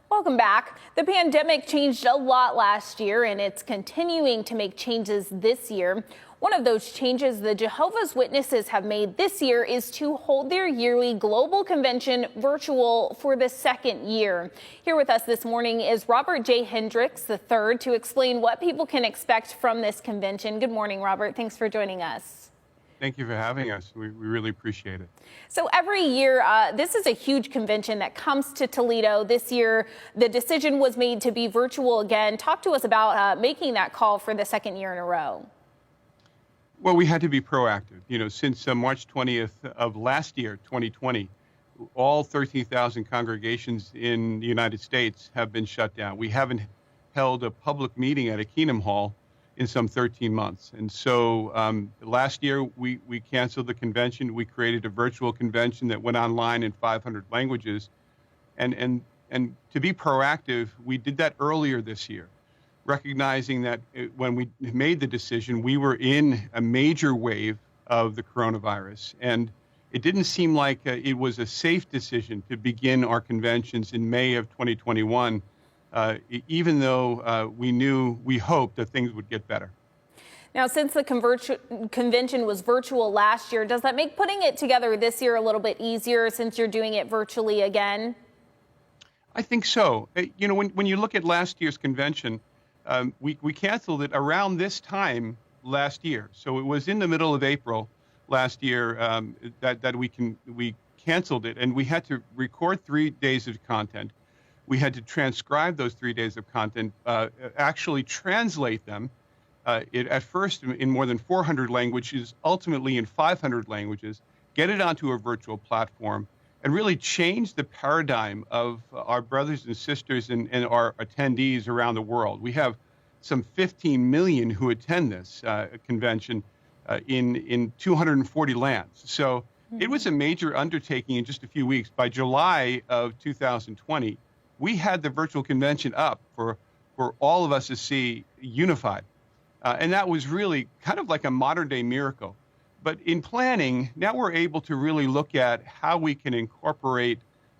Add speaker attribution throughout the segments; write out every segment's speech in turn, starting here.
Speaker 1: Welcome back. The pandemic changed a lot last year, and it's continuing to make changes this year. One of those changes the Jehovah's Witnesses have made this year is to hold their yearly global convention virtual for the second year. Here with us this morning is Robert J. Hendricks III to explain what people can expect from this convention. Good morning, Robert. Thanks for joining us.
Speaker 2: Thank you for having us. We really appreciate it.
Speaker 1: So every year, this is a huge convention that comes to Toledo. This year, the decision was made to be virtual again. Talk to us about making that call for the second year in a row.
Speaker 2: Well, we had to be proactive. Since March 20th of last year, 2020, all 13,000 congregations in the United States have been shut down. We haven't held a public meeting at a Kingdom Hall in some 13 months. And so last year, we canceled the convention. We created a virtual convention that went online in 500 languages. And to be proactive, we did that earlier this year, recognizing that when we made the decision, we were in a major wave of the coronavirus. And it didn't seem like it was a safe decision to begin our conventions in May of 2021. Even though we hoped that things would get better.
Speaker 1: Now, since the convention was virtual last year, does that make putting it together this year a little bit easier since you're doing it virtually again?
Speaker 2: I think so. When you look at last year's convention, we canceled it around this time last year. So it was in the middle of April last year that we canceled it, and we had to record 3 days of content. We had to transcribe those 3 days of content, actually translate them, at first in more than 400 languages, ultimately in 500 languages, get it onto a virtual platform, and really change the paradigm of our brothers and sisters and our attendees around the world. We have some 15 million who attend this convention in 240 lands. So it was a major undertaking in just a few weeks. By July of 2020, we had the virtual convention up for all of us to see unified. And that was really kind of like a modern day miracle. But in planning, now we're able to really look at how we can incorporate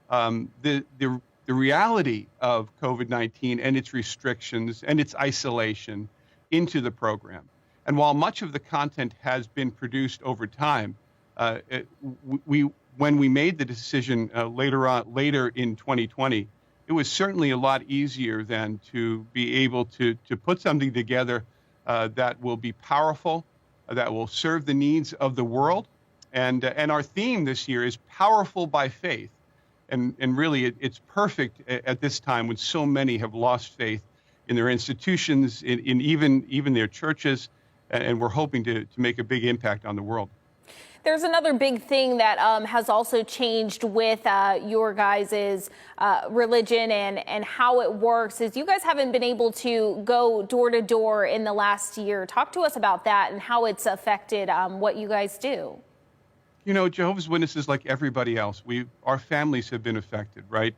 Speaker 2: the reality of COVID-19 and its restrictions and its isolation into the program. And while much of the content has been produced over time, when we made the decision later in 2020, it was certainly a lot easier than to be able to put something together that will be powerful, that will serve the needs of the world. And our theme this year is powerful by faith. And really, it's perfect at this time when so many have lost faith in their institutions, in even their churches, and we're hoping to make a big impact on the world.
Speaker 1: There's another big thing that has also changed with your guys' religion and how it works is you guys haven't been able to go door to door in the last year. Talk to us about that and how it's affected what you guys do.
Speaker 2: Jehovah's Witnesses, like everybody else, our families have been affected, right?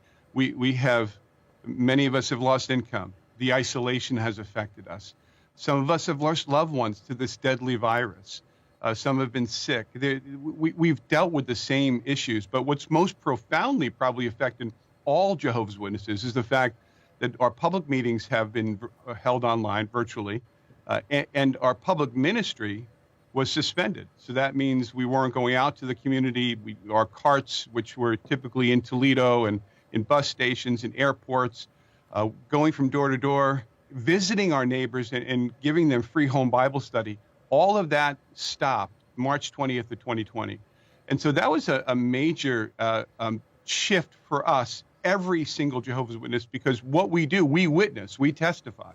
Speaker 2: Many of us have lost income. The isolation has affected us. Some of us have lost loved ones to this deadly virus. Some have been sick. We've dealt with the same issues, but what's most profoundly probably affected all Jehovah's Witnesses is the fact that our public meetings have been held online virtually, and our public ministry was suspended. So that means we weren't going out to the community. Our carts, which were typically in Toledo and in bus stations and airports, going from door to door, visiting our neighbors and giving them free home Bible study. All of that stopped March 20th of 2020. And so that was a major shift for us, every single Jehovah's Witness, because what we do, we witness, we testify.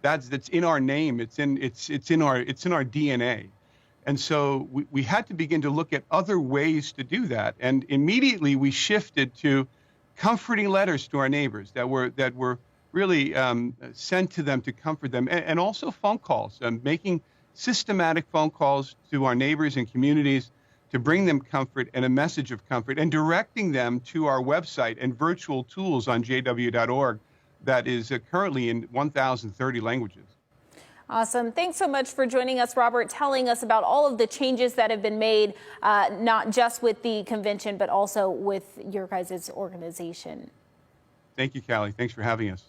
Speaker 2: That's in our name, it's in our DNA. And so we had to begin to look at other ways to do that. And immediately we shifted to comforting letters to our neighbors that were really sent to them to comfort them, and also phone calls, making systematic phone calls to our neighbors and communities to bring them comfort and a message of comfort, and directing them to our website and virtual tools on jw.org that is currently in 1,030 languages.
Speaker 1: Awesome. Thanks so much for joining us, Robert, telling us about all of the changes that have been made, not just with the convention, but also with your guys' organization.
Speaker 2: Thank you, Callie. Thanks for having us.